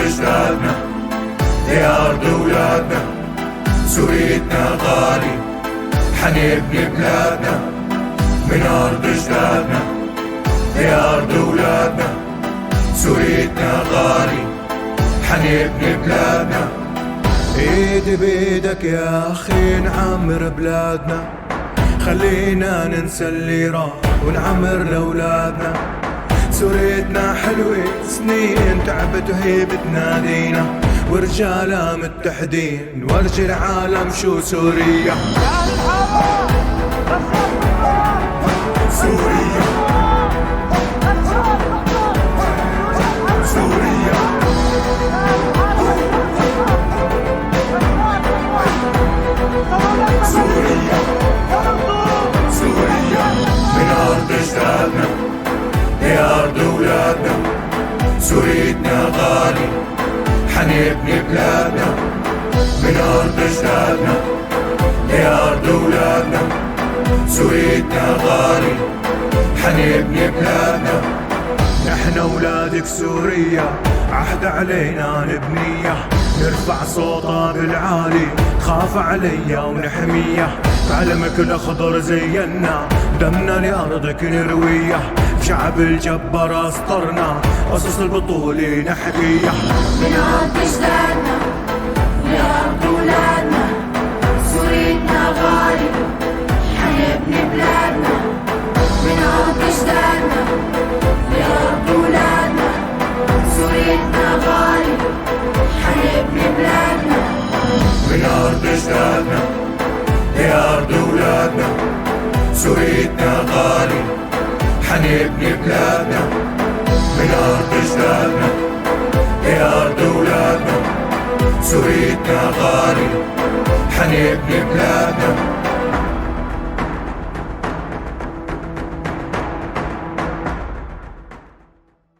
أجدادنا، لأرض ولادنا، سوريتنا غالي، حنبني بلادنا من أرض أجدادنا، لأرض ولادنا، سوريتنا غالي، حنبني بلادنا. ايدي بيدك يا اخي نعمر بلادنا، خلينا ننسى اللي راح ونعمر لأولادنا. سوريتنا حلوة سنين تعبت وهي بتنادينا، ورجالها متحدين ورجي العالم شو سوريا. سوريا سوريا سوريا سوريا من أرض أجدادنا، لأرض ولادنا، سوريتنا غالي، حنبني بلادنا من أرض أجدادنا، لأرض ولادنا، سوريتنا غالي، حنبني بلادنا. نحن ولادك سوريا عهد علينا نبنيه، نرفع صوتها بالعالي خاف عليا ونحميه. بعلمك الأخضر زينا دمنا لأرضك نرويه، شعب الجبار أسطرنا قصص البطولة نحكيه. من أرض أجدادنا، لأرض ولادنا، سوريتنا غالي، حنبني بلادنا من أرض أجدادنا، لأرض ولادنا، سوريتنا غالي، حنبني بلادنا. من أرض أجدادنا، لأرض ولادنا، سوريتنا غالي، حنبني بلادنا من أرض أجدادنا، لأرض ولادنا، سوريتنا غالي، حنبني بلادنا.